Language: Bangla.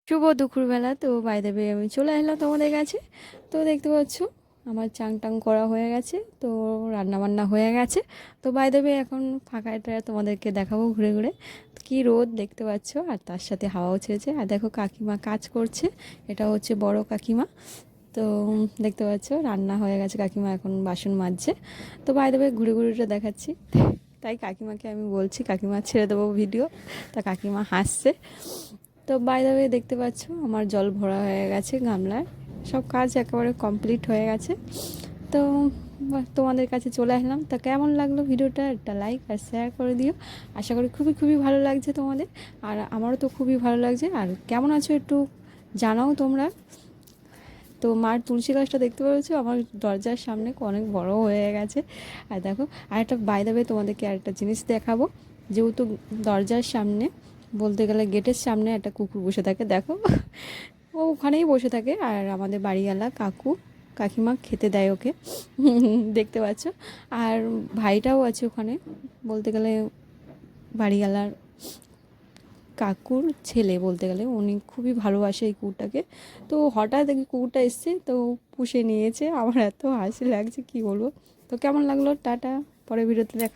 শুভ দুপুরবেলা। তো বাই দ্য ওয়ে আমি চলে আসলাম তোমাদের কাছে। তো দেখতে পাচ্ছ আমার চাং টাং করা হয়ে গেছে, তো রান্না বান্না হয়ে গেছে। তো বাই দ্য ওয়ে এখন ফাঁকাটা তোমাদেরকে দেখাবো ঘুরে ঘুরে। কি রোদ দেখতে পাচ্ছ, আর তার সাথে হাওয়াও ছেড়েছে। আর দেখো কাকিমা কাজ করছে, এটা হচ্ছে বড় কাকিমা। তো দেখতে পাচ্ছ রান্না হয়ে গেছে, কাকিমা এখন বাসন মাজছে। তো বাই দ্য ওয়ে ঘুরে ঘুরে ওটা দেখাচ্ছি। তাই কাকিমাকে আমি বলছি কাকিমা ছেড়ে দেবো ভিডিও, তা কাকিমা হাসছে। তো বাই দ্য ওয়ে দেখতে পাচ্ছ আমার জল ভরা হয়ে গেছে গামলায়, সব কাজ একেবারে কমপ্লিট হয়ে গেছে। তো তোমাদের কাছে চলে আসলাম। তা কেমন লাগলো ভিডিওটা, একটা লাইক আর শেয়ার করে দিও। আশা করি খুবই খুবই ভালো লাগছে তোমাদের, আর আমারও তো খুবই ভালো লাগছে। আর কেমন আছো একটু জানাও তোমরা। তো মার তুলসী গাছটা দেখতে পেরেছো আমার দরজার সামনে অনেক বড় হয়ে গেছে। আর দেখো, আর একটা বাই দ্য ওয়ে তোমাদেরকে আরেকটা জিনিস দেখাবো। যেহেতু দরজার সামনে বলতে গেলে গেটের সামনে একটা কুকুর বসে থাকে, দেখো ও ওখানেই বসে থাকে। আর আমাদের বাড়িওয়ালা কাকু কাকিমা খেতে দেয় ওকে, দেখতে পাচ্ছ। আর ভাইটাও আছে ওখানে, বলতে গেলে বাড়িওয়ালার কাকুর ছেলে বলতে গেলে, উনি খুবই ভালোবাসে এই কুকুরটাকে। তো হঠাৎ দেখি কুকুরটা এসছে, তো পুষে নিয়েছে। আমার এত হাসি লাগছে কি বলবো। তো কেমন লাগলো, টাটা, পরে ভিডিওতে দেখা।